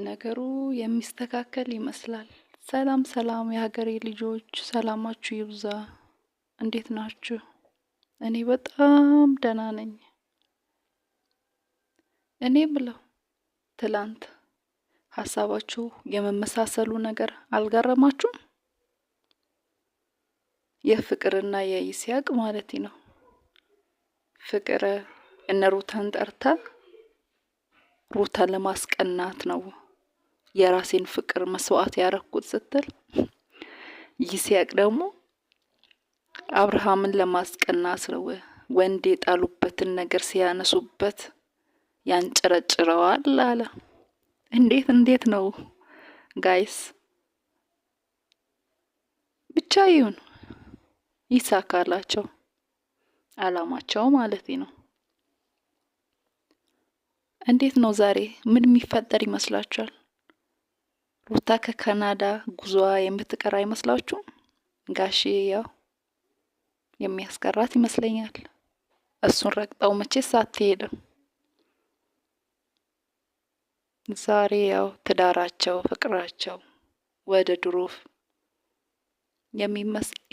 ነገሩ የሚስተካከል ይመስላል። ሰላም ሰላም የሀገሬ ልጆች ሰላማችሁ ይብዛ። እንዴት ናችሁ? እኔ በጣም ደህና ነኝ። እኔ ብለው ትላንት ሀሳባችሁ የመመሳሰሉ ነገር አልገረማችሁም? የፍቅርና የይስሐቅ ማለት ነው። ፍቅር እነ ሩታን ጠርታ ሩታን ለማስቀናት ነው የራሴን ፍቅር መስዋዕት ያረኩት ስትል፣ ይስሐቅ ደግሞ አብርሃምን ለማስቀናት ነው ወንድ የጣሉበትን ነገር ሲያነሱበት ያንጨረጭረዋል አለ። እንዴት ነው ጋይስ? ብቻ ይሁን ይሳካላቸው አላማቸው ማለት ነው። እንዴት ነው ዛሬ ምን የሚፈጠር ይመስላችኋል? ሩታ ከካናዳ ጉዞዋ የምትቀር አይመስላችሁም? ጋሼ ያው የሚያስቀራት ይመስለኛል። እሱን ረግጠው መቼስ አትሄድም። ዛሬ ያው ትዳራቸው ፍቅራቸው ወደ ድሮ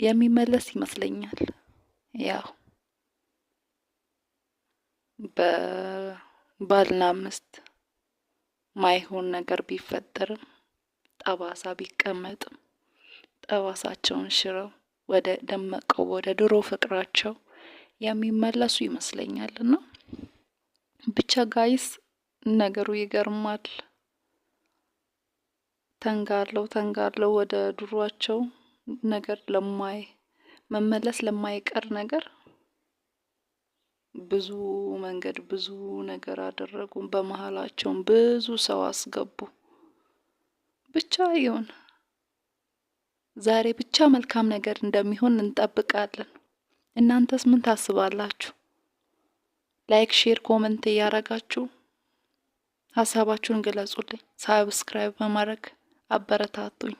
የሚመለስ ይመስለኛል። ያው በባልና ሚስት ማይሆን ነገር ቢፈጠርም ጠባሳ ቢቀመጥም ጠባሳቸውን ሽረው ወደ ደመቀው ወደ ድሮ ፍቅራቸው የሚመለሱ ይመስለኛልና ብቻ ጋይስ ነገሩ ይገርማል። ተንጋለው ወደ ድሯቸው ነገር መመለስ ለማይቀር ነገር ብዙ መንገድ ብዙ ነገር አደረጉ። በመሃላቸው ብዙ ሰው አስገቡ። ብቻ ይሁን ዛሬ ብቻ መልካም ነገር እንደሚሆን እንጠብቃለን። እናንተስ ምን ታስባላችሁ? ላይክ፣ ሼር፣ ኮሜንት እያረጋችሁ ሀሳባችሁን ግለጹልኝ። ሳብስክራይብ በማድረግ አበረታቱኝ።